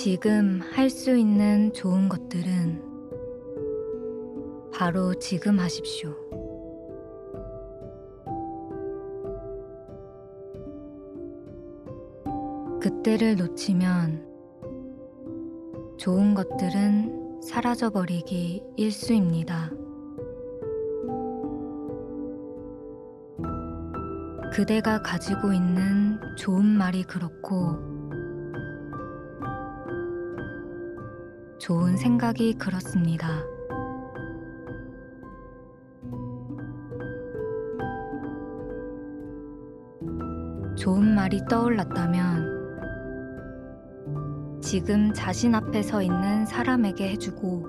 지금 할 수 있는 좋은 것들은 바로 지금 하십시오. 그때를 놓치면 좋은 것들은 사라져버리기 일쑤입니다. 그대가 가지고 있는 좋은 말이 그렇고 좋은 생각이 그렇습니다. 좋은 말이 떠올랐다면 지금 자신 앞에 서 있는 사람에게 해주고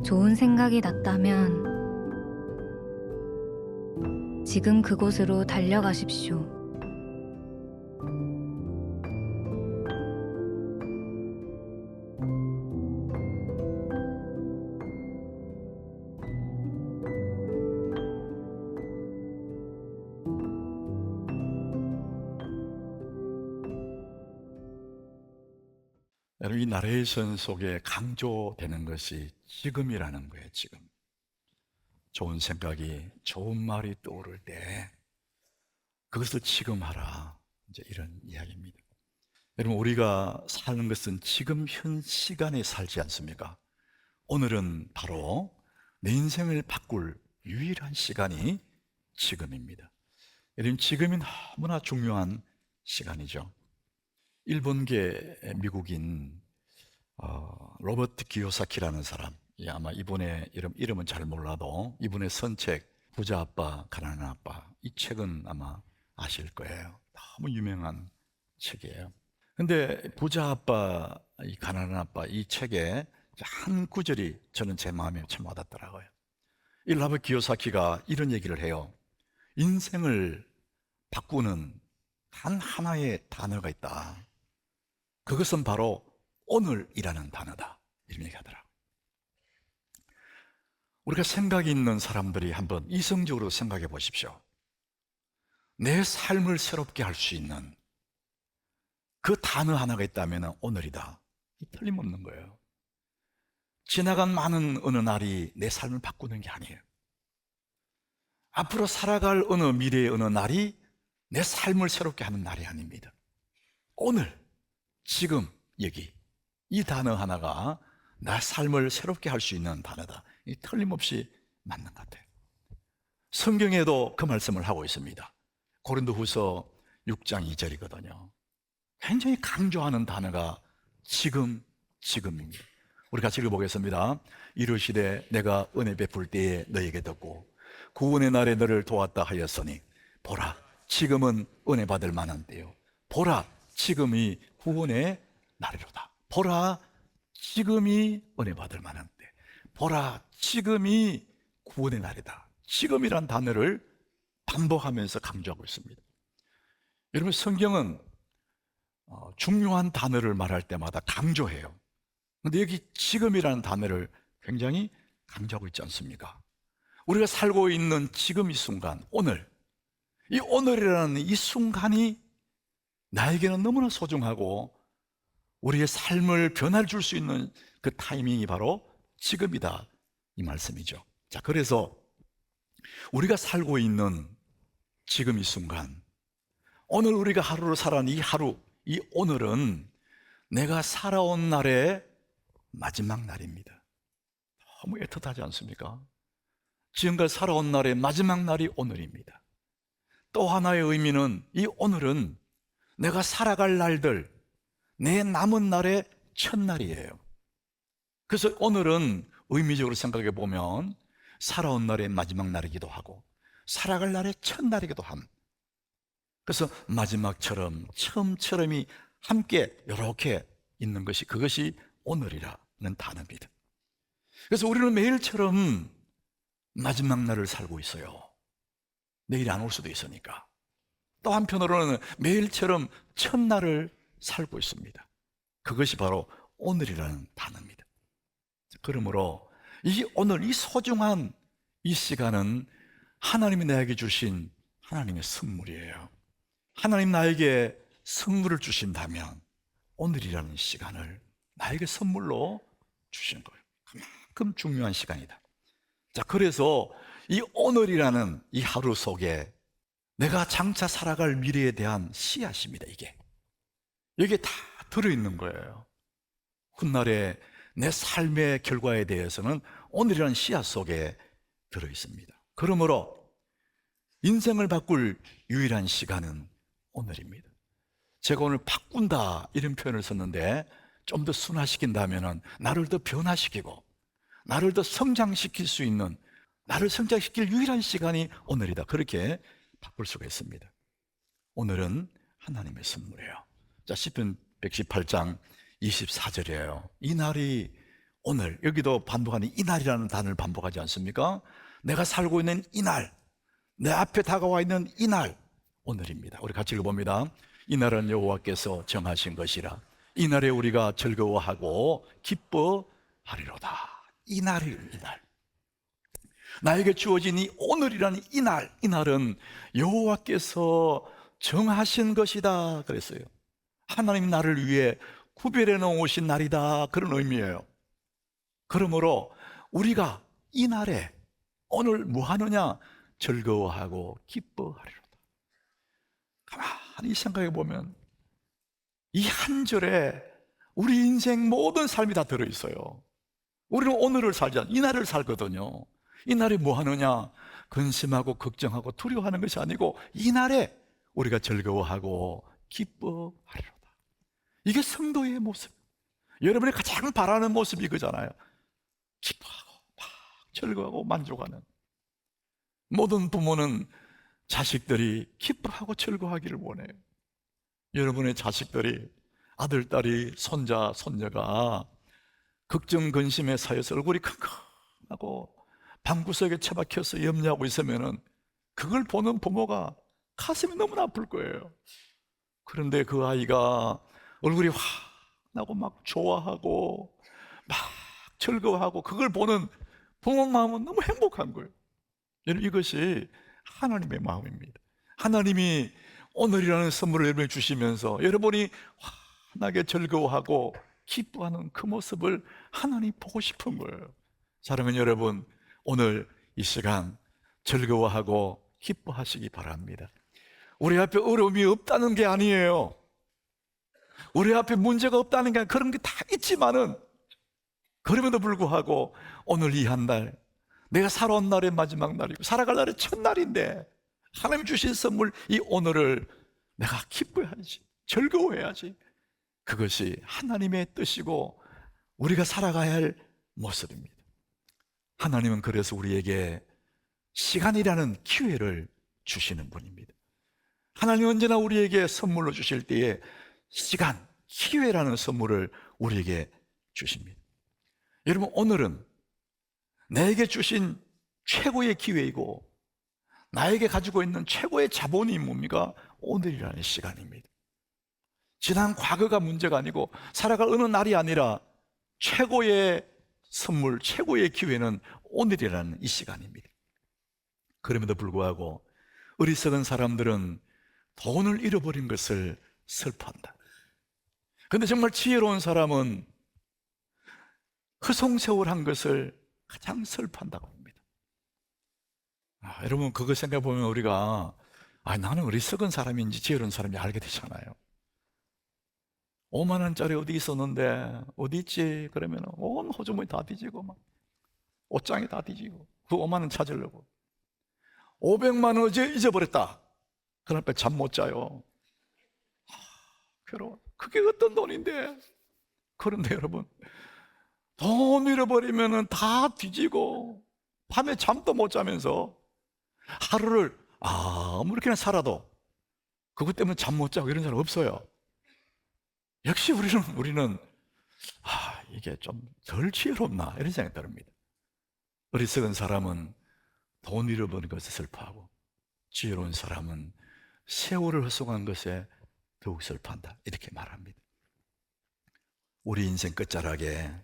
좋은 생각이 났다면 지금 그곳으로 달려가십시오. 여러분, 이 나레이션 속에 강조되는 것이 지금이라는 거예요. 지금 좋은 생각이, 좋은 말이 떠오를 때 그것을 지금 하라, 이제 이런 이야기입니다. 여러분, 우리가 사는 것은 지금 현 시간에 살지 않습니까? 오늘은 바로 내 인생을 바꿀 유일한 시간이 지금입니다. 여러분, 지금이 너무나 중요한 시간이죠. 일본계 미국인 로버트 기요사키라는 사람, 아마 이분의 이름은 잘 몰라도 이분의 선책 부자 아빠 가난한 아빠, 이 책은 아마 아실 거예요. 너무 유명한 책이에요. 근데 부자 아빠 이 가난한 아빠 이 책에 한 구절이 저는 제 마음에 참 와닿더라고요. 이 로버트 기요사키가 이런 얘기를 해요. 인생을 바꾸는 단 하나의 단어가 있다. 그것은 바로 오늘이라는 단어다. 이런 얘기 하더라고요. 우리가 생각이 있는 사람들이 한번 이성적으로 생각해 보십시오. 내 삶을 새롭게 할 수 있는 그 단어 하나가 있다면 오늘이다. 틀림없는 거예요. 지나간 많은 어느 날이 내 삶을 바꾸는 게 아니에요. 앞으로 살아갈 어느 미래의 어느 날이 내 삶을 새롭게 하는 날이 아닙니다. 오늘, 지금, 여기 이 단어 하나가 나 삶을 새롭게 할 수 있는 단어다. 이 틀림없이 맞는 것 같아요. 성경에도 그 말씀을 하고 있습니다. 고린도후서 6장 2절이거든요. 굉장히 강조하는 단어가 지금, 지금입니다. 우리 같이 읽어보겠습니다. 이르시되 내가 은혜 베풀 때에 너에게 듣고 구원의 날에 너를 도왔다 하였으니 보라 지금은 은혜 받을 만한 때요 보라 지금이 구원의 날이로다. 보라 지금이 은혜 받을 만한 때. 보라 지금이 구원의 날이다. 지금이란 단어를 반복하면서 강조하고 있습니다. 여러분, 성경은 중요한 단어를 말할 때마다 강조해요. 그런데 여기 지금이라는 단어를 굉장히 강조하고 있지 않습니까? 우리가 살고 있는 지금 이 순간, 오늘, 이 오늘이라는 이 순간이 나에게는 너무나 소중하고 우리의 삶을 변화를 줄 수 있는 그 타이밍이 바로 지금이다, 이 말씀이죠. 자, 그래서 우리가 살고 있는 지금 이 순간, 오늘 우리가 하루를 살아온 이 하루, 이 오늘은 내가 살아온 날의 마지막 날입니다. 너무 애틋하지 않습니까? 지금까지 살아온 날의 마지막 날이 오늘입니다. 또 하나의 의미는 이 오늘은 내가 살아갈 날들, 내 남은 날의 첫날이에요. 그래서 오늘은 의미적으로 생각해 보면 살아온 날의 마지막 날이기도 하고 살아갈 날의 첫날이기도 함. 그래서 마지막처럼 처음처럼이 함께 이렇게 있는 것이 그것이 오늘이라는 단어입니다. 그래서 우리는 매일처럼 마지막 날을 살고 있어요. 내일이 안 올 수도 있으니까. 또 한편으로는 매일처럼 첫날을 살고 있습니다. 그것이 바로 오늘이라는 단어입니다. 그러므로 이 오늘 이 소중한 이 시간은 하나님이 나에게 주신 하나님의 선물이에요. 하나님 나에게 선물을 주신다면 오늘이라는 시간을 나에게 선물로 주신 거예요. 그만큼 중요한 시간이다. 자, 그래서 이 오늘이라는 이 하루 속에 내가 장차 살아갈 미래에 대한 씨앗입니다. 이게 다 들어있는 거예요. 훗날에 내 삶의 결과에 대해서는 오늘이라는 씨앗 속에 들어있습니다. 그러므로 인생을 바꿀 유일한 시간은 오늘입니다. 제가 오늘 바꾼다 이런 표현을 썼는데 좀 더 순화시킨다면 나를 더 변화시키고 나를 더 성장시킬 수 있는, 나를 성장시킬 유일한 시간이 오늘이다, 그렇게 바꿀 수가 있습니다. 오늘은 하나님의 선물이에요. 자, 시편 118장 24절이에요. 이 날이 오늘, 여기도 반복하는 이 날이라는 단어를 반복하지 않습니까? 내가 살고 있는 이 날, 내 앞에 다가와 있는 이 날, 오늘입니다. 우리 같이 읽어봅니다. 이 날은 여호와께서 정하신 것이라 이 날에 우리가 즐거워하고 기뻐하리로다. 이 날이, 이 날, 나에게 주어진 이 오늘이라는 이 날, 이 날은 여호와께서 정하신 것이다 그랬어요. 하나님 나를 위해 구별해 놓으신 날이다, 그런 의미예요. 그러므로 우리가 이 날에 오늘 뭐 하느냐? 즐거워하고 기뻐하리로다. 가만히 생각해 보면 이 한 절에 우리 인생 모든 삶이 다 들어있어요. 우리는 오늘을 살지 않아, 이 날을 살거든요. 이 날에 뭐 하느냐? 근심하고 걱정하고 두려워하는 것이 아니고 이 날에 우리가 즐거워하고 기뻐하리로다. 이게 성도의 모습, 여러분이 가장 바라는 모습이 이거잖아요. 기뻐하고 막 즐거워하고 만족하는. 모든 부모는 자식들이 기뻐하고 즐거워하기를 원해요. 여러분의 자식들이, 아들, 딸이, 손자, 손녀가 걱정, 근심에 쌓여서 얼굴이 킁킁하고 방구석에 처박혀서 염려하고 있으면 그걸 보는 부모가 가슴이 너무나 아플 거예요. 그런데 그 아이가 얼굴이 환하고 막 좋아하고 막 즐거워하고 그걸 보는 부모 마음은 너무 행복한 거예요. 이것이 하나님의 마음입니다. 하나님이 오늘이라는 선물을 여러분에게 주시면서 여러분이 환하게 즐거워하고 기뻐하는 그 모습을 하나님이 보고 싶은 거예요. 사랑하는 여러분, 오늘 이 시간 즐거워하고 기뻐하시기 바랍니다. 우리 앞에 어려움이 없다는 게 아니에요. 우리 앞에 문제가 없다는 게 아니라 그런 게 다 있지만은 그럼에도 불구하고 오늘 이 한 날, 내가 살아온 날의 마지막 날이고 살아갈 날의 첫날인데 하나님 주신 선물 이 오늘을 내가 기뻐해야지, 즐거워해야지. 그것이 하나님의 뜻이고 우리가 살아가야 할 모습입니다. 하나님은 그래서 우리에게 시간이라는 기회를 주시는 분입니다. 하나님은 언제나 우리에게 선물로 주실 때에 시간, 기회라는 선물을 우리에게 주십니다. 여러분, 오늘은 나에게 주신 최고의 기회이고 나에게 가지고 있는 최고의 자본이 뭡니까? 오늘이라는 시간입니다. 지난 과거가 문제가 아니고 살아갈 어느 날이 아니라 최고의 선물, 최고의 기회는 오늘이라는 이 시간입니다. 그럼에도 불구하고 어리석은 사람들은 돈을 잃어버린 것을 슬퍼한다. 그런데 정말 지혜로운 사람은 허송세월한 것을 가장 슬퍼한다고 합니다. 여러분, 그거 생각해 보면 우리가 나는 어리석은 사람인지 지혜로운 사람인지 알게 되잖아요. 5만 원짜리 어디 있었는데 어디 있지? 그러면 온 호주머니 다 뒤지고 막 옷장이 다 뒤지고 그 5만 원 찾으려고 500만 원 어제 잊어버렸다. 그날 밤에 잠 못 자요. 괴로워. 그게 어떤 돈인데? 그런데 여러분, 돈 잃어버리면 다 뒤지고 밤에 잠도 못 자면서 하루를 아무렇게나 살아도 그것 때문에 잠 못 자고 이런 사람 없어요. 역시 우리는 이게 좀 덜 지혜롭나 이런 생각이 듭니다. 어리석은 사람은 돈 잃어버린 것에 슬퍼하고 지혜로운 사람은 세월을 헛송한 것에 더욱 슬퍼한다, 이렇게 말합니다. 우리 인생 끝자락에,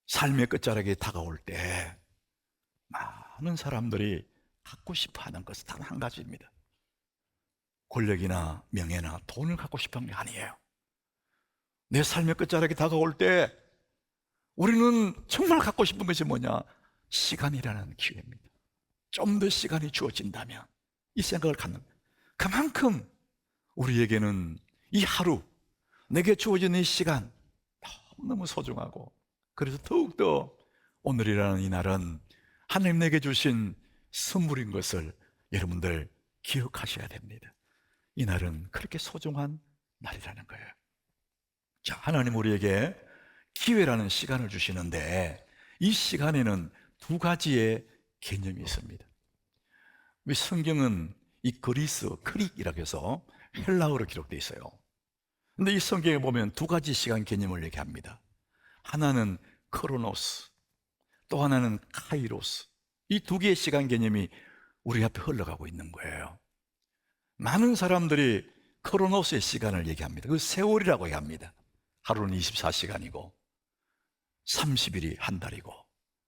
삶의 끝자락에 다가올 때 많은 사람들이 갖고 싶어하는 것은 단 한 가지입니다. 권력이나 명예나 돈을 갖고 싶은 게 아니에요. 내 삶의 끝자락이 다가올 때 우리는 정말 갖고 싶은 것이 뭐냐? 시간이라는 기회입니다. 좀 더 시간이 주어진다면, 이 생각을 갖는 거예요. 그만큼 우리에게는 이 하루, 내게 주어진 이 시간 너무 소중하고, 그래서 더욱더 오늘이라는 이 날은 하나님 내게 주신 선물인 것을 여러분들 기억하셔야 됩니다. 이 날은 그렇게 소중한 날이라는 거예요. 자, 하나님 우리에게 기회라는 시간을 주시는데, 이 시간에는 두 가지의 개념이 있습니다. 이 성경은 이 그리스, 크릭이라고 해서 헬라어로 기록되어 있어요. 근데 이 성경에 보면 두 가지 시간 개념을 얘기합니다. 하나는 크로노스, 또 하나는 카이로스. 이 두 개의 시간 개념이 우리 앞에 흘러가고 있는 거예요. 많은 사람들이 크로노스의 시간을 얘기합니다. 그 세월이라고 얘기합니다. 하루는 24시간이고 30일이 한 달이고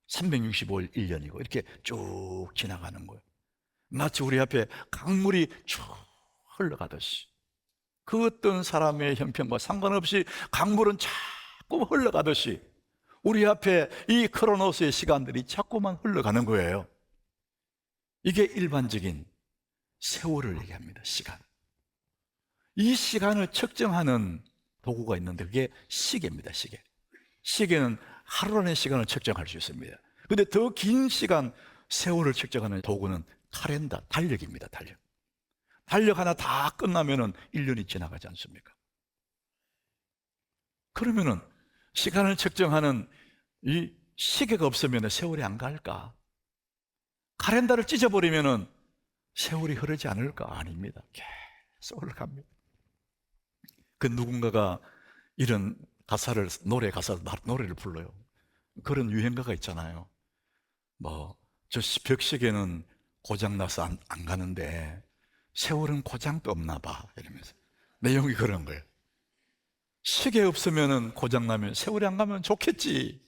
365일 1년이고 이렇게 쭉 지나가는 거예요. 마치 우리 앞에 강물이 쭉 흘러가듯이, 그 어떤 사람의 형편과 상관없이 강물은 자꾸 흘러가듯이 우리 앞에 이 크로노스의 시간들이 자꾸만 흘러가는 거예요. 이게 일반적인 세월을 얘기합니다. 시간. 이 시간을 측정하는 도구가 있는데 그게 시계입니다. 시계. 시계는 하루라는 시간을 측정할 수 있습니다. 근데 더 긴 시간, 세월을 측정하는 도구는 칼렌더, 달력입니다. 달력. 달력 하나 다 끝나면은 1년이 지나가지 않습니까? 그러면은 시간을 측정하는 이 시계가 없으면 세월이 안 갈까? 칼렌더를 찢어버리면은 세월이 흐르지 않을까? 아닙니다. 계속 흘러갑니다. 그 누군가가 이런 가사를, 노래를 불러요. 그런 유행가가 있잖아요. 저 벽시계는 고장나서 안 가는데 세월은 고장도 없나 봐, 이러면서. 내용이 그런 거예요. 시계 없으면 고장나면 세월이 안 가면 좋겠지.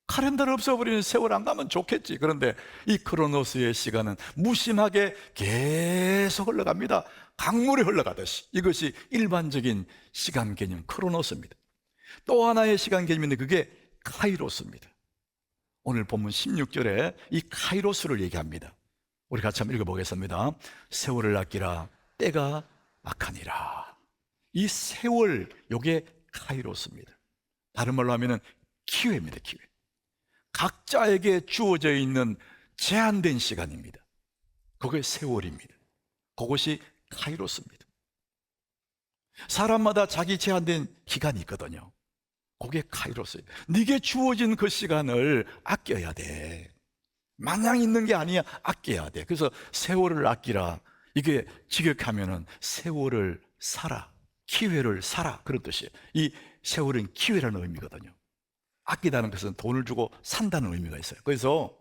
칼렌더를 없애버리면 세월 안 가면 좋겠지. 그런데 이 크로노스의 시간은 무심하게 계속 흘러갑니다. 강물이 흘러가듯이. 이것이 일반적인 시간 개념 크로노스입니다. 또 하나의 시간 개념인데 그게 카이로스입니다. 오늘 본문 16절에 이 카이로스를 얘기합니다. 우리 같이 한번 읽어보겠습니다. 세월을 아끼라, 때가 악하니라. 이 세월, 요게 카이로스입니다. 다른 말로 하면은 기회입니다. 기회. 각자에게 주어져 있는 제한된 시간입니다. 그게 세월입니다. 그것이 카이로스입니다. 사람마다 자기 제한된 기간이 있거든요. 그게 카이로스예요. 네게 주어진 그 시간을 아껴야 돼. 마냥 있는 게 아니야. 아껴야 돼. 그래서 세월을 아끼라. 이게 직역하면은 세월을 살아, 기회를 살아, 그런 뜻이에요. 이 세월은 기회라는 의미거든요. 아끼다는 것은 돈을 주고 산다는 의미가 있어요. 그래서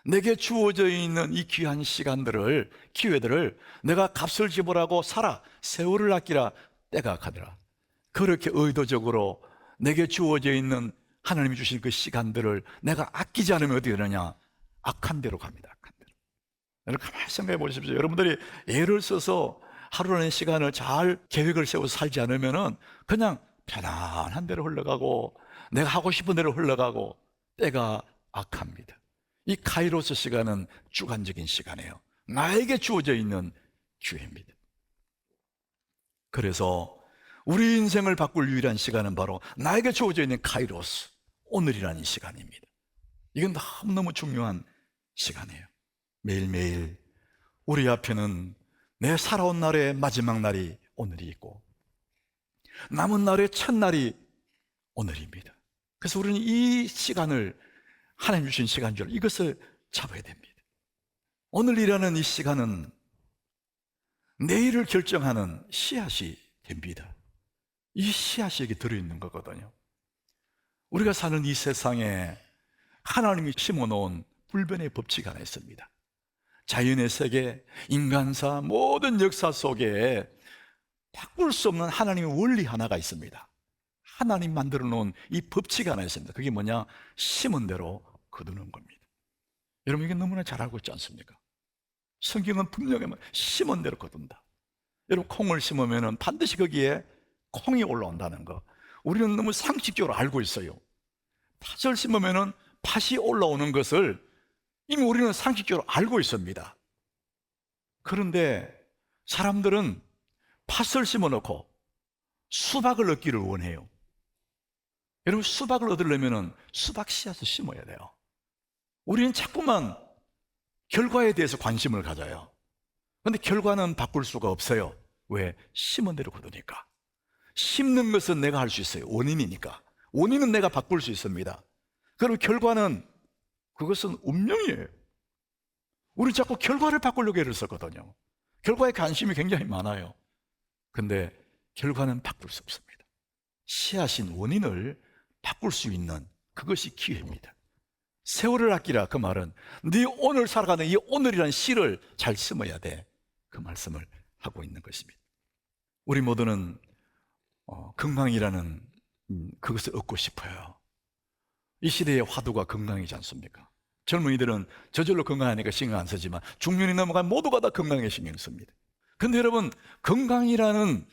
내게 주어져 있는 이 귀한 시간들을, 기회들을 내가 값을 지불하고 살아. 세월을 아끼라, 때가 악하더라. 그렇게 의도적으로 내게 주어져 있는 하나님이 주신 그 시간들을 내가 아끼지 않으면 어떻게 되느냐? 악한 대로 갑니다. 악한 대로. 여러분 가만히 생각해 보십시오. 여러분들이 예를 써서 하루라는 시간을 잘 계획을 세워서 살지 않으면은 그냥 편안한 대로 흘러가고 내가 하고 싶은 대로 흘러가고 때가 악합니다. 이 카이로스 시간은 주관적인 시간이에요. 나에게 주어져 있는 기회입니다. 그래서 우리 인생을 바꿀 유일한 시간은 바로 나에게 주어져 있는 카이로스, 오늘이라는 시간입니다. 이건 너무너무 중요한 시간이에요. 매일매일 우리 앞에는 내 살아온 날의 마지막 날이 오늘이 있고 남은 날의 첫날이 오늘입니다. 그래서 우리는 이 시간을, 하나님 주신 시간줄 이것을 잡아야 됩니다. 오늘이라는 이 시간은 내일을 결정하는 씨앗이 됩니다. 이 씨앗이 여기 들어있는 거거든요. 우리가 사는 이 세상에 하나님이 심어놓은 불변의 법칙이 하나 있습니다. 자연의 세계, 인간사, 모든 역사 속에 바꿀 수 없는 하나님의 원리 하나가 있습니다. 하나님 만들어 놓은 이 법칙이 하나 있습니다. 그게 뭐냐? 심은 대로 거두는 겁니다. 여러분 이게 너무나 잘 알고 있지 않습니까? 성경은 분명히 심은 대로 거둔다. 여러분, 콩을 심으면 반드시 거기에 콩이 올라온다는 거 우리는 너무 상식적으로 알고 있어요. 팥을 심으면 팥이 올라오는 것을 이미 우리는 상식적으로 알고 있습니다. 그런데 사람들은 팥을 심어놓고 수박을 얻기를 원해요. 여러분, 수박을 얻으려면 수박 씨앗을 심어야 돼요. 우리는 자꾸만 결과에 대해서 관심을 가져요. 그런데 결과는 바꿀 수가 없어요. 왜? 심은 대로 거두니까. 심는 것은 내가 할 수 있어요. 원인이니까. 원인은 내가 바꿀 수 있습니다. 그럼 결과는, 그것은 운명이에요. 우리 자꾸 결과를 바꾸려고 애를 썼거든요. 결과에 관심이 굉장히 많아요. 근데 결과는 바꿀 수 없습니다. 씨앗인 원인을 바꿀 수 있는 그것이 기회입니다. 세월을 아끼라, 그 말은 네 오늘 살아가는 이 오늘이라는 씨를 잘 심어야 돼, 그 말씀을 하고 있는 것입니다. 우리 모두는 건강이라는 그것을 얻고 싶어요. 이 시대의 화두가 건강이지 않습니까? 젊은이들은 저절로 건강하니까 신경 안 쓰지만 중년이 넘어가면 모두가 다 건강에 신경 씁니다. 근데 여러분, 건강이라는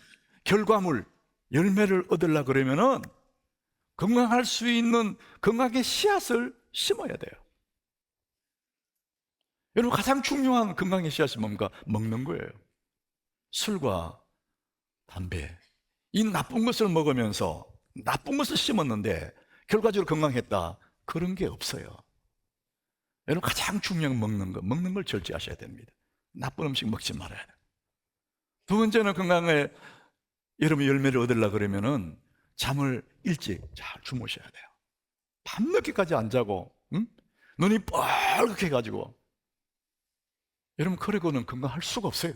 결과물, 열매를 얻으려고 그러면은 건강할 수 있는 건강의 씨앗을 심어야 돼요. 여러분, 가장 중요한 건강의 씨앗이 뭡니까? 먹는 거예요. 술과 담배, 이 나쁜 것을 먹으면서 나쁜 것을 심었는데 결과적으로 건강했다, 그런 게 없어요. 여러분, 가장 중요한 먹는 걸 절제하셔야 됩니다. 나쁜 음식 먹지 말아야 돼요. 두 번째는 건강에 여러분 열매를 얻으려고 그러면은 잠을 일찍 잘 주무셔야 돼요. 밤늦게까지 안 자고, 눈이 뻘겋게 해가지고, 여러분, 그러고는 건강할 수가 없어요.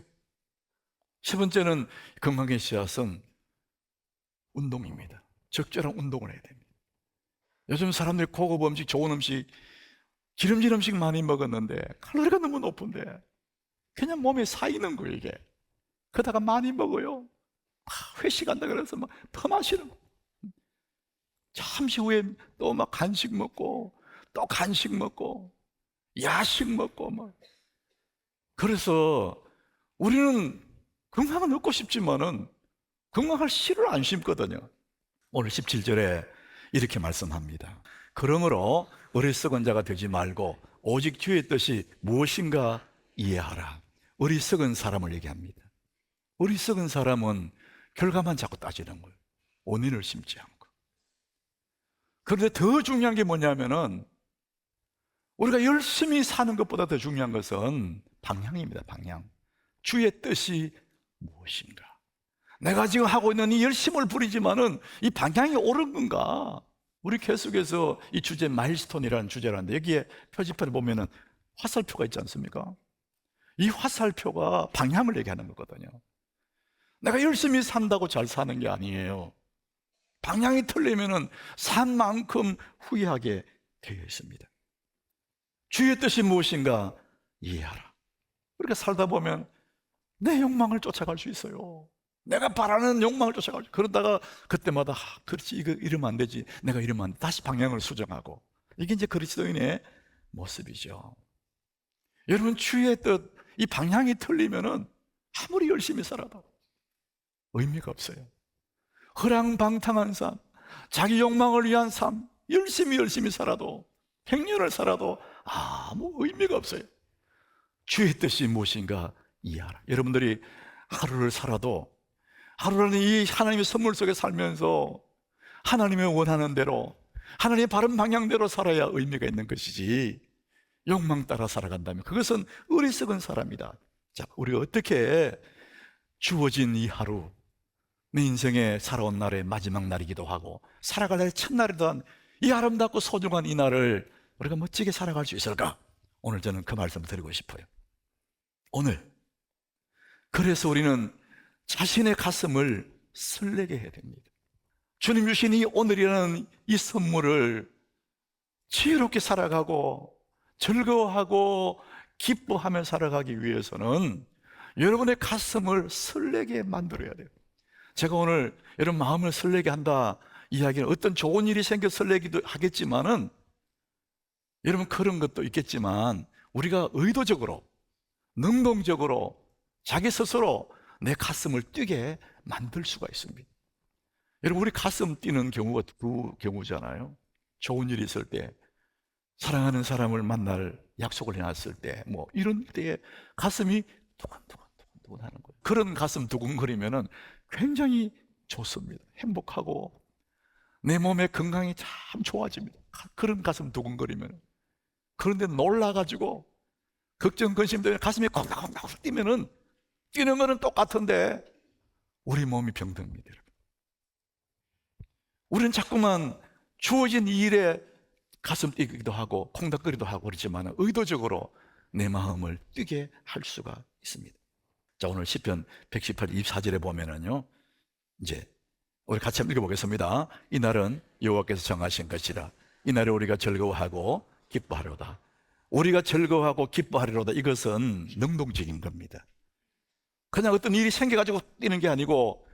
세 번째는 건강의 씨앗은 운동입니다. 적절한 운동을 해야 됩니다. 요즘 사람들이 고급 음식, 좋은 음식, 기름진 음식 많이 먹었는데 칼로리가 너무 높은데 그냥 몸에 쌓이는 거예요, 이게. 그러다가 많이 먹어요. 회식한다 그래서 막 더 마시는 거. 잠시 후에 또 막 간식 먹고, 또 간식 먹고, 야식 먹고 막. 그래서 우리는 건강은 얻고 싶지만은 건강할 씨를 안 심거든요. 오늘 17절에 이렇게 말씀합니다. 그러므로 어리석은 자가 되지 말고 오직 주의 뜻이 무엇인가 이해하라. 어리석은 사람을 얘기합니다. 어리석은 사람은 결과만 자꾸 따지는 거예요. 원인을 심지 않고. 그런데 더 중요한 게 뭐냐면은 우리가 열심히 사는 것보다 더 중요한 것은 방향입니다. 방향. 주의 뜻이 무엇인가? 내가 지금 하고 있는 이 열심을 부리지만은 이 방향이 옳은 건가? 우리 계속해서 이 주제 마일스톤이라는 주제라는데 여기에 표지판에 보면은 화살표가 있지 않습니까? 이 화살표가 방향을 얘기하는 거거든요. 내가 열심히 산다고 잘 사는 게 아니에요. 방향이 틀리면은 산 만큼 후회하게 되어 있습니다. 주의 뜻이 무엇인가 이해하라. 그렇게 살다 보면 내 욕망을 쫓아갈 수 있어요. 내가 바라는 욕망을 쫓아갈 수 있어요. 그러다가 그때마다 그렇지, 이거 이러면 안 되지, 내가 이러면 안 돼. 다시 방향을 수정하고. 이게 이제 그리스도인의 모습이죠. 여러분, 주의 뜻, 이 방향이 틀리면은 아무리 열심히 살아도 의미가 없어요. 허랑방탕한 삶, 자기 욕망을 위한 삶, 열심히 살아도, 100년을 살아도 아무 의미가 없어요. 주의 뜻이 무엇인가 이해하라. 여러분들이 하루를 살아도 하루라는 이 하나님의 선물 속에 살면서 하나님의 원하는 대로, 하나님의 바른 방향대로 살아야 의미가 있는 것이지, 욕망 따라 살아간다면 그것은 어리석은 사람이다. 자, 우리가 어떻게 주어진 이 하루, 내 인생에 살아온 날의 마지막 날이기도 하고 살아갈 날의 첫날이기도 한 이 아름답고 소중한 이 날을 우리가 멋지게 살아갈 수 있을까? 오늘 저는 그 말씀을 드리고 싶어요. 오늘, 그래서 우리는 자신의 가슴을 설레게 해야 됩니다. 주님 주신 이 오늘이라는 이 선물을 지혜롭게 살아가고 즐거워하고 기뻐하며 살아가기 위해서는 여러분의 가슴을 설레게 만들어야 돼요. 제가 오늘 여러분 마음을 설레게 한다 이야기는 어떤 좋은 일이 생겨 설레기도 하겠지만은, 여러분 그런 것도 있겠지만 우리가 의도적으로, 능동적으로 자기 스스로 내 가슴을 뛰게 만들 수가 있습니다. 여러분, 우리 가슴 뛰는 경우가 두 경우잖아요. 좋은 일이 있을 때, 사랑하는 사람을 만날 약속을 해놨을 때, 뭐 이런 때에 가슴이 두근두근 하는 거예요. 그런 가슴 두근거리면은 굉장히 좋습니다. 행복하고 내 몸의 건강이 참 좋아집니다. 그런 가슴 두근거리면. 그런데 놀라가지고 걱정 근심 때문에 가슴이 콩닥콩닥 뛰면은, 뛰는 거는 똑같은데 우리 몸이 병듭니다. 여러분. 우리는 자꾸만 주어진 일에 가슴 뛰기도 하고 콩닥거리도 하고 그렇지만 의도적으로 내 마음을 뛰게 할 수가 있습니다. 자, 오늘 시편 118, 24절에 보면은요, 이제 우리 같이 한번 읽어보겠습니다. 이날은 여호와께서 정하신 것이라. 이날에 우리가 즐거워하고 기뻐하리로다. 우리가 즐거워하고 기뻐하리로다. 이것은 능동적인 겁니다. 그냥 어떤 일이 생겨가지고 뛰는 게 아니고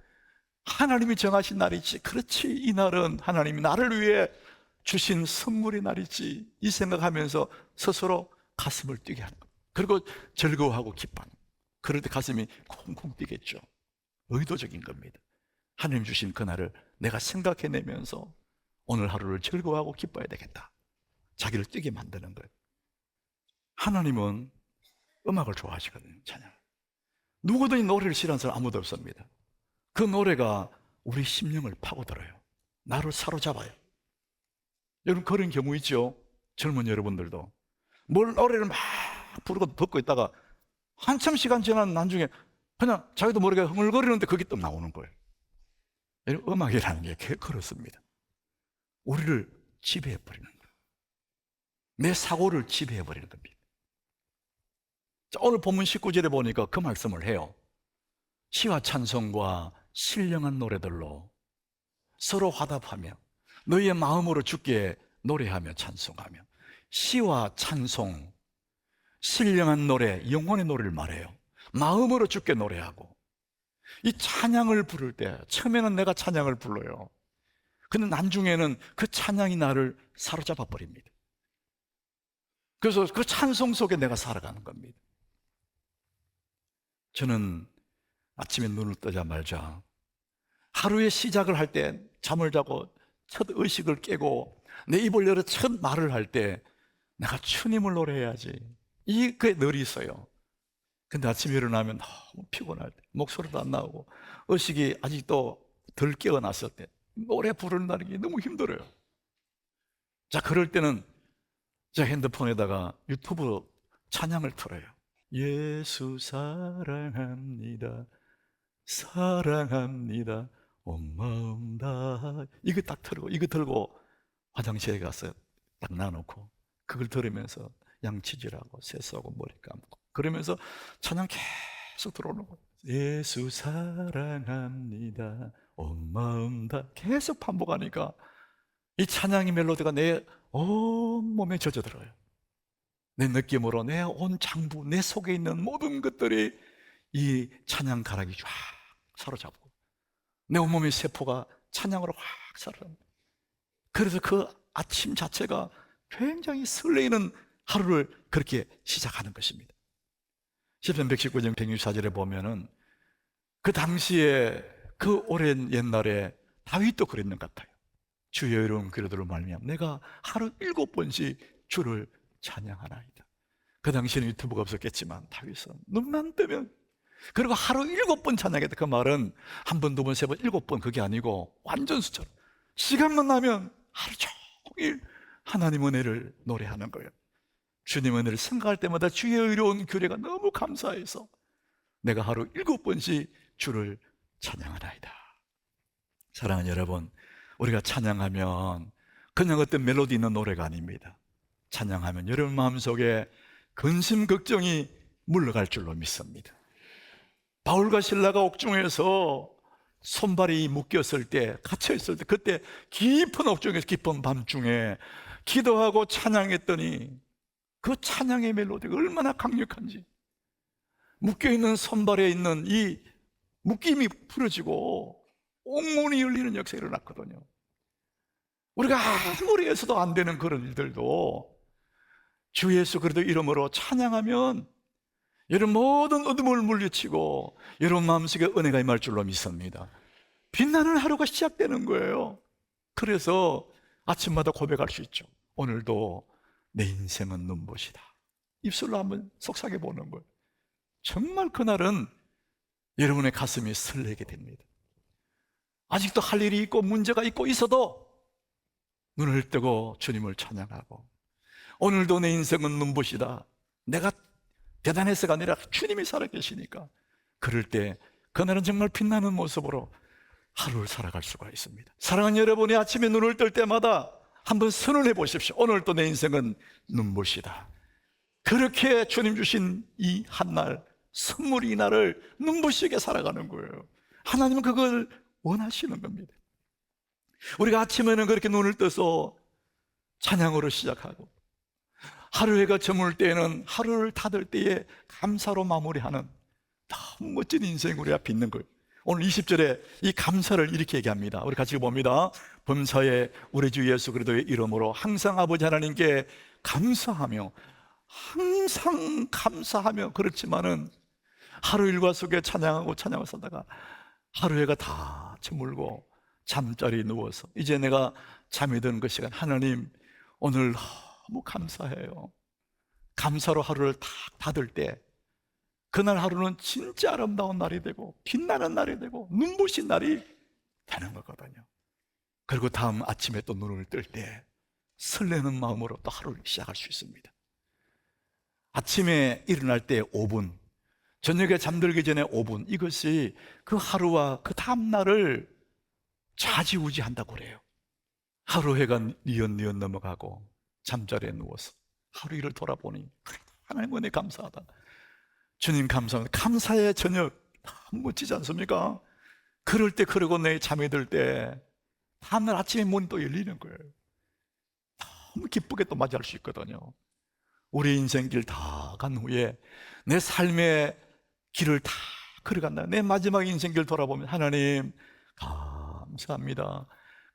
하나님이 정하신 날이지. 그렇지, 이날은 하나님이 나를 위해 주신 선물의 날이지. 이 생각하면서 스스로 가슴을 뛰게 하는 겁니다. 그리고 즐거워하고 기뻐하는 겁니다. 그럴 때 가슴이 쿵쿵 뛰겠죠. 의도적인 겁니다. 하나님 주신 그날을 내가 생각해내면서 오늘 하루를 즐거워하고 기뻐해야 되겠다. 자기를 뛰게 만드는 거예요. 하나님은 음악을 좋아하시거든요. 찬양. 누구든지 노래를 싫어하는 사람 아무도 없습니다. 그 노래가 우리 심령을 파고들어요. 나를 사로잡아요. 여러분, 그런 경우 있죠. 젊은 여러분들도 뭘 노래를 막 부르고 듣고 있다가 한참 시간 지난 나중에 그냥 자기도 모르게 흥얼거리는데 그게 또 나오는 거예요. 여러분, 음악이라는 게 그렇습니다. 우리를 지배해버리는 거예요. 내 사고를 지배해버리는 겁니다. 자, 오늘 본문 19절에 보니까 그 말씀을 해요. 시와 찬송과 신령한 노래들로 서로 화답하며 너희의 마음으로 주께 노래하며 찬송하며. 시와 찬송, 신령한 노래, 영혼의 노래를 말해요. 마음으로 주께 노래하고. 이 찬양을 부를 때 처음에는 내가 찬양을 불러요. 근데 나중에는 그 찬양이 나를 사로잡아 버립니다. 그래서 그 찬송 속에 내가 살아가는 겁니다. 저는 아침에 눈을 뜨자마자 하루의 시작을 할 때 잠을 자고 첫 의식을 깨고 내 입을 열어 첫 말을 할 때 내가 주님을 노래해야지. 그게 늘 있어요. 근데 아침에 일어나면 너무 피곤할 때, 목소리도 안 나오고 의식이 아직도 덜 깨어났을 때 노래 부른다는 게 너무 힘들어요. 자, 그럴 때는 제 핸드폰에다가 유튜브 찬양을 틀어요. 예수 사랑합니다, 사랑합니다, 온 마음 다. 이거 딱 틀고, 이거 들고 화장실에 가서 딱 놔놓고 그걸 들으면서 양치질하고 세수하고 머리 감고 그러면서 찬양 계속 들어오는 거예요. 예수 사랑합니다, 온 마음 다. 계속 반복하니까 이 찬양의 멜로디가 내 온몸에 젖어들어요. 내 느낌으로 내 온 장부, 내 속에 있는 모든 것들이 이 찬양 가락이 쫙 사로잡고 내 온몸의 세포가 찬양으로 확 사로잡고, 그래서 그 아침 자체가 굉장히 설레이는 하루를 그렇게 시작하는 것입니다. 시편 119편 164절에 보면은 그 당시에 그 오랜 옛날에 다윗도 그랬는 것 같아요. 주의 이름 기도들을 말미암아 내가 하루 7번씩 주를 찬양하나이다. 그 당시에는 유튜브가 없었겠지만 다윗은 눈만 뜨면, 그리고 하루 7번 찬양했다. 그 말은 한 번, 두 번, 세 번, 7번 그게 아니고 완전 숫자로 시간만 나면 하루 종일 하나님 은혜를 노래하는 거예요. 주님 은혜를 생각할 때마다 주의 의로운 규례가 너무 감사해서 내가 하루 7번씩 주를 찬양하나이다. 사랑하는 여러분, 우리가 찬양하면 그냥 어떤 멜로디 있는 노래가 아닙니다. 찬양하면 여러분 마음속에 근심 걱정이 물러갈 줄로 믿습니다. 바울과 실라가 옥중에서 손발이 묶였을 때, 갇혀있을 때, 그때 깊은 옥중에서 깊은 밤중에 기도하고 찬양했더니 그 찬양의 멜로디가 얼마나 강력한지, 묶여있는 손발에 있는 이 묶임이 풀어지고 옥문이 열리는 역사가 일어났거든요. 우리가 아무리 해서도 안 되는 그런 일들도 주 예수 그리스도 이름으로 찬양하면 여러분 모든 어둠을 물리치고 여러분 마음속에 은혜가 임할 줄로 믿습니다. 빛나는 하루가 시작되는 거예요. 그래서 아침마다 고백할 수 있죠. 오늘도 내 인생은 눈부시다. 입술로 한번 속삭여 보는 거예요. 정말 그날은 여러분의 가슴이 설레게 됩니다. 아직도 할 일이 있고 문제가 있고 있어도 눈을 뜨고 주님을 찬양하고, 오늘도 내 인생은 눈부시다. 내가 대단해서가 아니라 주님이 살아계시니까, 그럴 때 그날은 정말 빛나는 모습으로 하루를 살아갈 수가 있습니다. 사랑하는 여러분이 아침에 눈을 뜰 때마다 한번 선언해 보십시오. 오늘도 내 인생은 눈부시다. 그렇게 주님 주신 이 한날, 선물이 이 날을 눈부시게 살아가는 거예요. 하나님은 그걸 원하시는 겁니다. 우리가 아침에는 그렇게 눈을 떠서 찬양으로 시작하고, 하루해가 저물 때에는 하루를 닫을 때에 감사로 마무리하는 너무 멋진 인생이 우리 앞에 있는 거예요. 오늘 20절에 이 감사를 이렇게 얘기합니다. 우리 같이 봅니다. 범사에 우리 주 예수 그리스도의 이름으로 항상 아버지 하나님께 감사하며, 항상 감사하며. 그렇지만은 하루 일과 속에 찬양하고 찬양을 살다가 하루해가 다 저물고 잠자리에 누워서 이제 내가 잠이 드는 그 시간, 하나님 오늘 너무 감사해요. 감사로 하루를 딱 닫을 때 그날 하루는 진짜 아름다운 날이 되고 빛나는 날이 되고 눈부신 날이 되는 거거든요. 그리고 다음 아침에 또 눈을 뜰 때 설레는 마음으로 또 하루를 시작할 수 있습니다. 아침에 일어날 때 5분, 저녁에 잠들기 전에 5분, 이것이 그 하루와 그 다음 날을 좌지우지한다고 그래요. 하루 해가 뉘엿뉘엿 넘어가고 잠자리에 누워서 하루 일을 돌아보니 하나님 은혜 감사하다. 주님 감사합니다. 감사의 저녁 너무 멋지지 않습니까? 그럴 때, 그러고 내 잠이 들 때 다음날 아침에 문이 또 열리는 거예요. 너무 기쁘게 또 맞이할 수 있거든요. 우리 인생길 다 간 후에 내 삶의 길을 다 걸어간다. 내 마지막 인생길 돌아보면 하나님 감사합니다.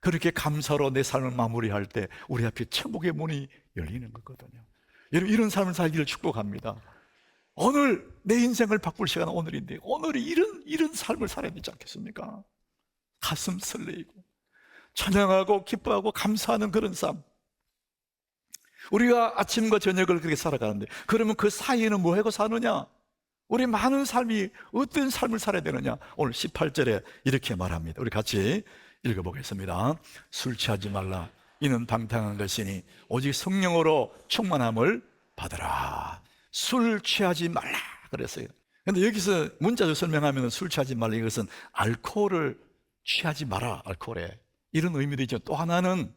그렇게 감사로 내 삶을 마무리할 때 우리 앞에 천국의 문이 열리는 거거든요. 여러분, 이런 삶을 살기를 축복합니다. 오늘 내 인생을 바꿀 시간은 오늘인데, 오늘이 이런 삶을 살아야 되지 않겠습니까? 가슴 설레이고 찬양하고 기뻐하고 감사하는 그런 삶. 우리가 아침과 저녁을 그렇게 살아가는데, 그러면 그 사이에는 뭐 하고 사느냐? 우리 많은 삶이 어떤 삶을 살아야 되느냐? 오늘 18절에 이렇게 말합니다. 우리 같이 읽어보겠습니다. 술 취하지 말라. 이는 방탕한 것이니 오직 성령으로 충만함을 받으라. 술 취하지 말라 그랬어요. 근데 여기서 문자로 설명하면 술 취하지 말라, 이것은 알코올을 취하지 마라, 알코올에, 이런 의미도 있죠. 또 하나는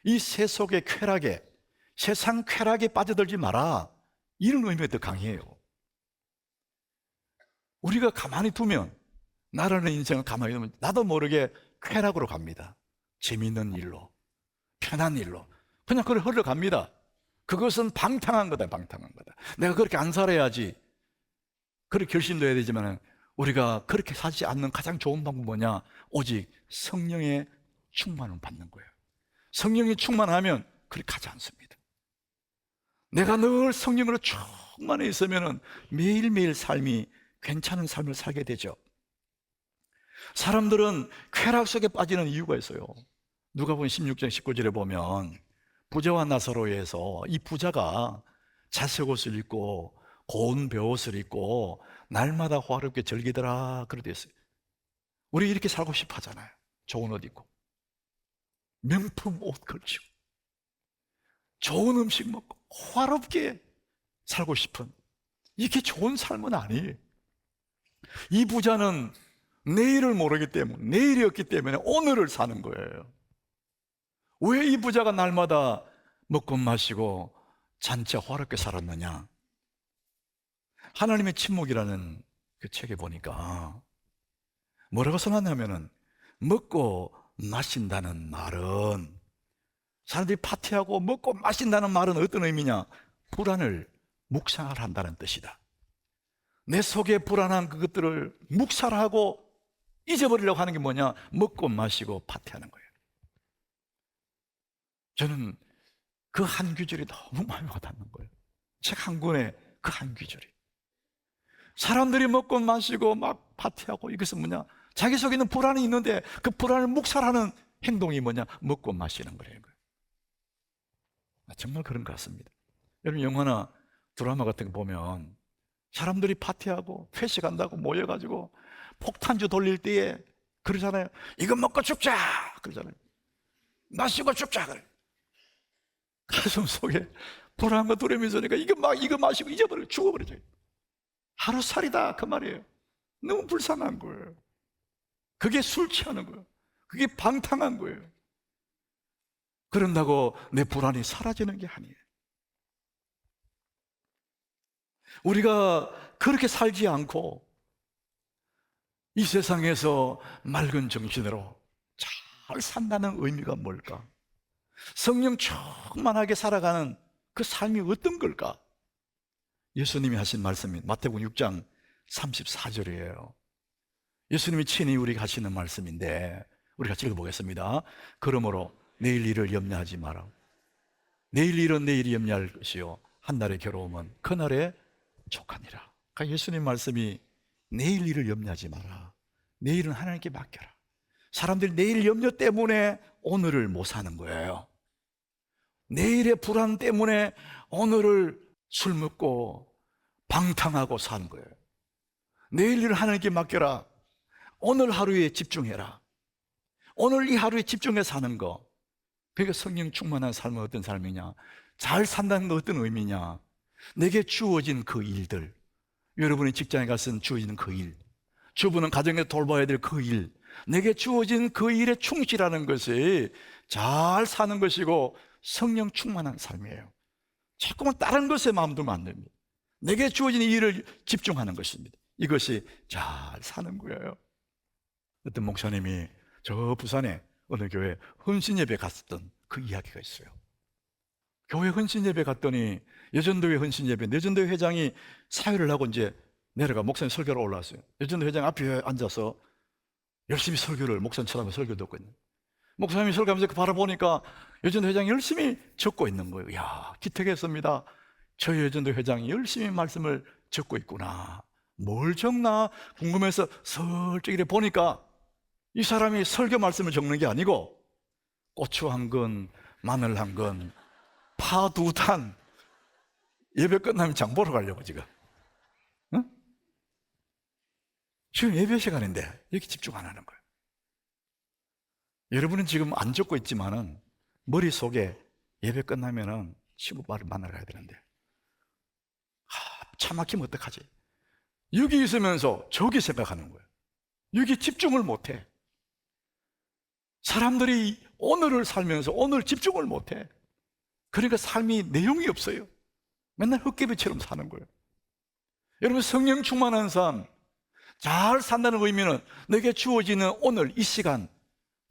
이 세속의 쾌락에, 세상 쾌락에 빠져들지 마라, 이런 의미가 더 강해요. 우리가 가만히 두면, 나라는 인생을 가만히 두면 나도 모르게 쾌락으로 갑니다. 재미있는 일로, 편한 일로 그냥 그걸 흘러갑니다. 그것은 방탕한 거다, 방탕한 거다. 내가 그렇게 안 살아야지, 그렇게 결심도 해야 되지만, 우리가 그렇게 살지 않는 가장 좋은 방법은 뭐냐? 오직 성령의 충만을 받는 거예요. 성령이 충만하면 그렇게 가지 않습니다. 내가 늘 성령으로 충만해 있으면 매일매일 삶이 괜찮은 삶을 살게 되죠. 사람들은 쾌락 속에 빠지는 이유가 있어요. 누가복음 16장 19절에 보면 부자와 나사로에서 이 부자가 자색 옷을 입고 고운 벼옷을 입고 날마다 화롭게 즐기더라, 그렇게 됐어요. 우리 이렇게 살고 싶어 하잖아요. 좋은 옷 입고 명품 옷 걸치고 좋은 음식 먹고 화롭게 살고 싶은, 이게 좋은 삶은 아니에요. 이 부자는 내일을 모르기 때문에, 내일이 없기 때문에 오늘을 사는 거예요. 왜 이 부자가 날마다 먹고 마시고 잔치 화롭게 살았느냐? 하나님의 침묵이라는 그 책에 보니까 뭐라고 써놨냐면은, 먹고 마신다는 말은, 사람들이 파티하고 먹고 마신다는 말은 어떤 의미냐? 불안을 묵살한다는 뜻이다. 내 속에 불안한 그것들을 묵살하고 잊어버리려고 하는 게 뭐냐? 먹고 마시고 파티하는 거예요. 저는 그 한 구절이 너무 마음에 와닿는 거예요. 책 한 권에 그 한 구절이. 사람들이 먹고 마시고 막 파티하고, 이것은 뭐냐? 자기 속에 있는 불안이 있는데 그 불안을 묵살하는 행동이 뭐냐? 먹고 마시는 거예요. 정말 그런 것 같습니다. 여러분, 영화나 드라마 같은 거 보면 사람들이 파티하고 회식한다고 모여가지고 폭탄주 돌릴 때에 그러잖아요. 이거 먹고 죽자! 그러잖아요. 마시고 죽자! 그래. 가슴 속에 불안과 두려움이 있으니까 이거 마시고 잊어버리고 죽어버리죠. 하루살이다 그 말이에요. 너무 불쌍한 거예요. 그게 술 취하는 거예요. 그게 방탕한 거예요. 그런다고 내 불안이 사라지는 게 아니에요. 우리가 그렇게 살지 않고 이 세상에서 맑은 정신으로 잘 산다는 의미가 뭘까? 성령 충만하게 살아가는 그 삶이 어떤 걸까? 예수님이 하신 말씀이 마태복음 6장 34절이에요. 예수님이 친히 우리에게 하시는 말씀인데 우리 같이 읽어보겠습니다. 그러므로 내일 일을 염려하지 마라. 내일 일은 내일이 염려할 것이요 한날의 괴로움은 그날의 족하니라. 그러니까 예수님 말씀이 내일 일을 염려하지 마라. 내일은 하나님께 맡겨라. 사람들이 내일 염려 때문에 오늘을 못 사는 거예요. 내일의 불안 때문에 오늘을 술 먹고 방탕하고 사는 거예요. 내일 일을 하나님께 맡겨라. 오늘 하루에 집중해라. 오늘 이 하루에 집중해 사는 거. 그러니까 성령 충만한 삶은 어떤 삶이냐? 잘 산다는 건 어떤 의미냐? 내게 주어진 그 일들, 여러분이 직장에 가서 주어지는 그 일, 주부는 가정에서 돌봐야 될 그 일, 내게 주어진 그 일에 충실하는 것이 잘 사는 것이고 성령 충만한 삶이에요. 자꾸만 다른 것에 마음 두면 안 됩니다. 내게 주어진 일을 집중하는 것입니다. 이것이 잘 사는 거예요. 어떤 목사님이 저 부산에 어느 교회 헌신예배 갔었던 그 이야기가 있어요. 교회 헌신예배 갔더니 여전도회 헌신예배, 여전도회 회장이 사회를 하고 이제 내려가 목사님 설교로 올라왔어요. 여전도 회장 앞에 앉아서 열심히 설교를 목사님 쳐다보며 설교 듣고 있는, 목사님이 설교하면서 바라보니까 여전도 회장이 열심히 적고 있는 거예요. 이야, 기특했습니다. 저 여전도 회장이 열심히 말씀을 적고 있구나. 뭘 적나 궁금해서 슬쩍 이래 보니까 이 사람이 설교 말씀을 적는 게 아니고 고추 한 근, 마늘 한 근, 파 2탄, 예배 끝나면 장 보러 가려고 지금. 응? 지금 예배 시간인데 이렇게 집중 안 하는 거예요. 여러분은 지금 안 적고 있지만은 머릿속에 예배 끝나면은 친구 만나러 가야 되는데, 차 막히면 어떡하지? 여기 있으면서 저기 생각하는 거예요. 여기 집중을 못해. 사람들이 오늘을 살면서 오늘 집중을 못해. 그러니까 삶이 내용이 없어요. 맨날 헛개비처럼 사는 거예요. 여러분, 성령 충만한 삶, 잘 산다는 의미는 내게 주어지는 오늘 이 시간,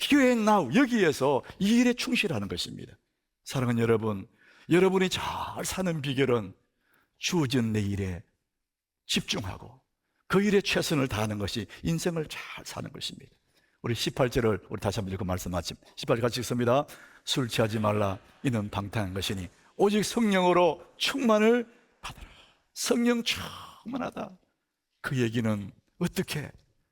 here and now, 여기에서 이 일에 충실하는 것입니다. 사랑하는 여러분, 여러분이 잘 사는 비결은 주어진 내 일에 집중하고 그 일에 최선을 다하는 것이 인생을 잘 사는 것입니다. 우리 18절을 우리 다시 한번 읽고 말씀 마침 18절 같이 읽습니다. 술 취하지 말라. 이는 방탕한 것이니 오직 성령으로 충만을 받아라. 성령 충만하다. 그 얘기는 어떻게?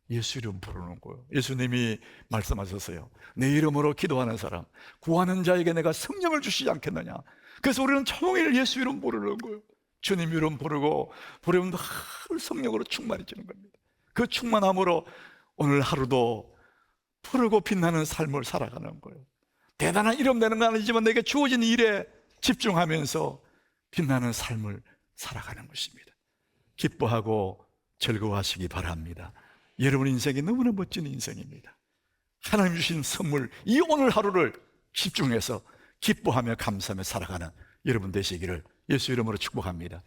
예수 이름 부르는 거예요. 예수님이 말씀하셨어요. 내 이름으로 기도하는 사람, 구하는 자에게 내가 성령을 주시지 않겠느냐. 그래서 우리는 종일 예수 이름 부르는 거예요. 주님 이름 부르고 부르면 늘 성령으로 충만해지는 겁니다. 그 충만함으로 오늘 하루도 푸르고 빛나는 삶을 살아가는 거예요. 대단한 이름 되는 건 아니지만 내게 주어진 일에 집중하면서 빛나는 삶을 살아가는 것입니다. 기뻐하고 즐거워하시기 바랍니다. 여러분 인생이 너무나 멋진 인생입니다. 하나님 주신 선물, 이 오늘 하루를 집중해서 기뻐하며 감사하며 살아가는 여러분 되시기를 예수 이름으로 축복합니다.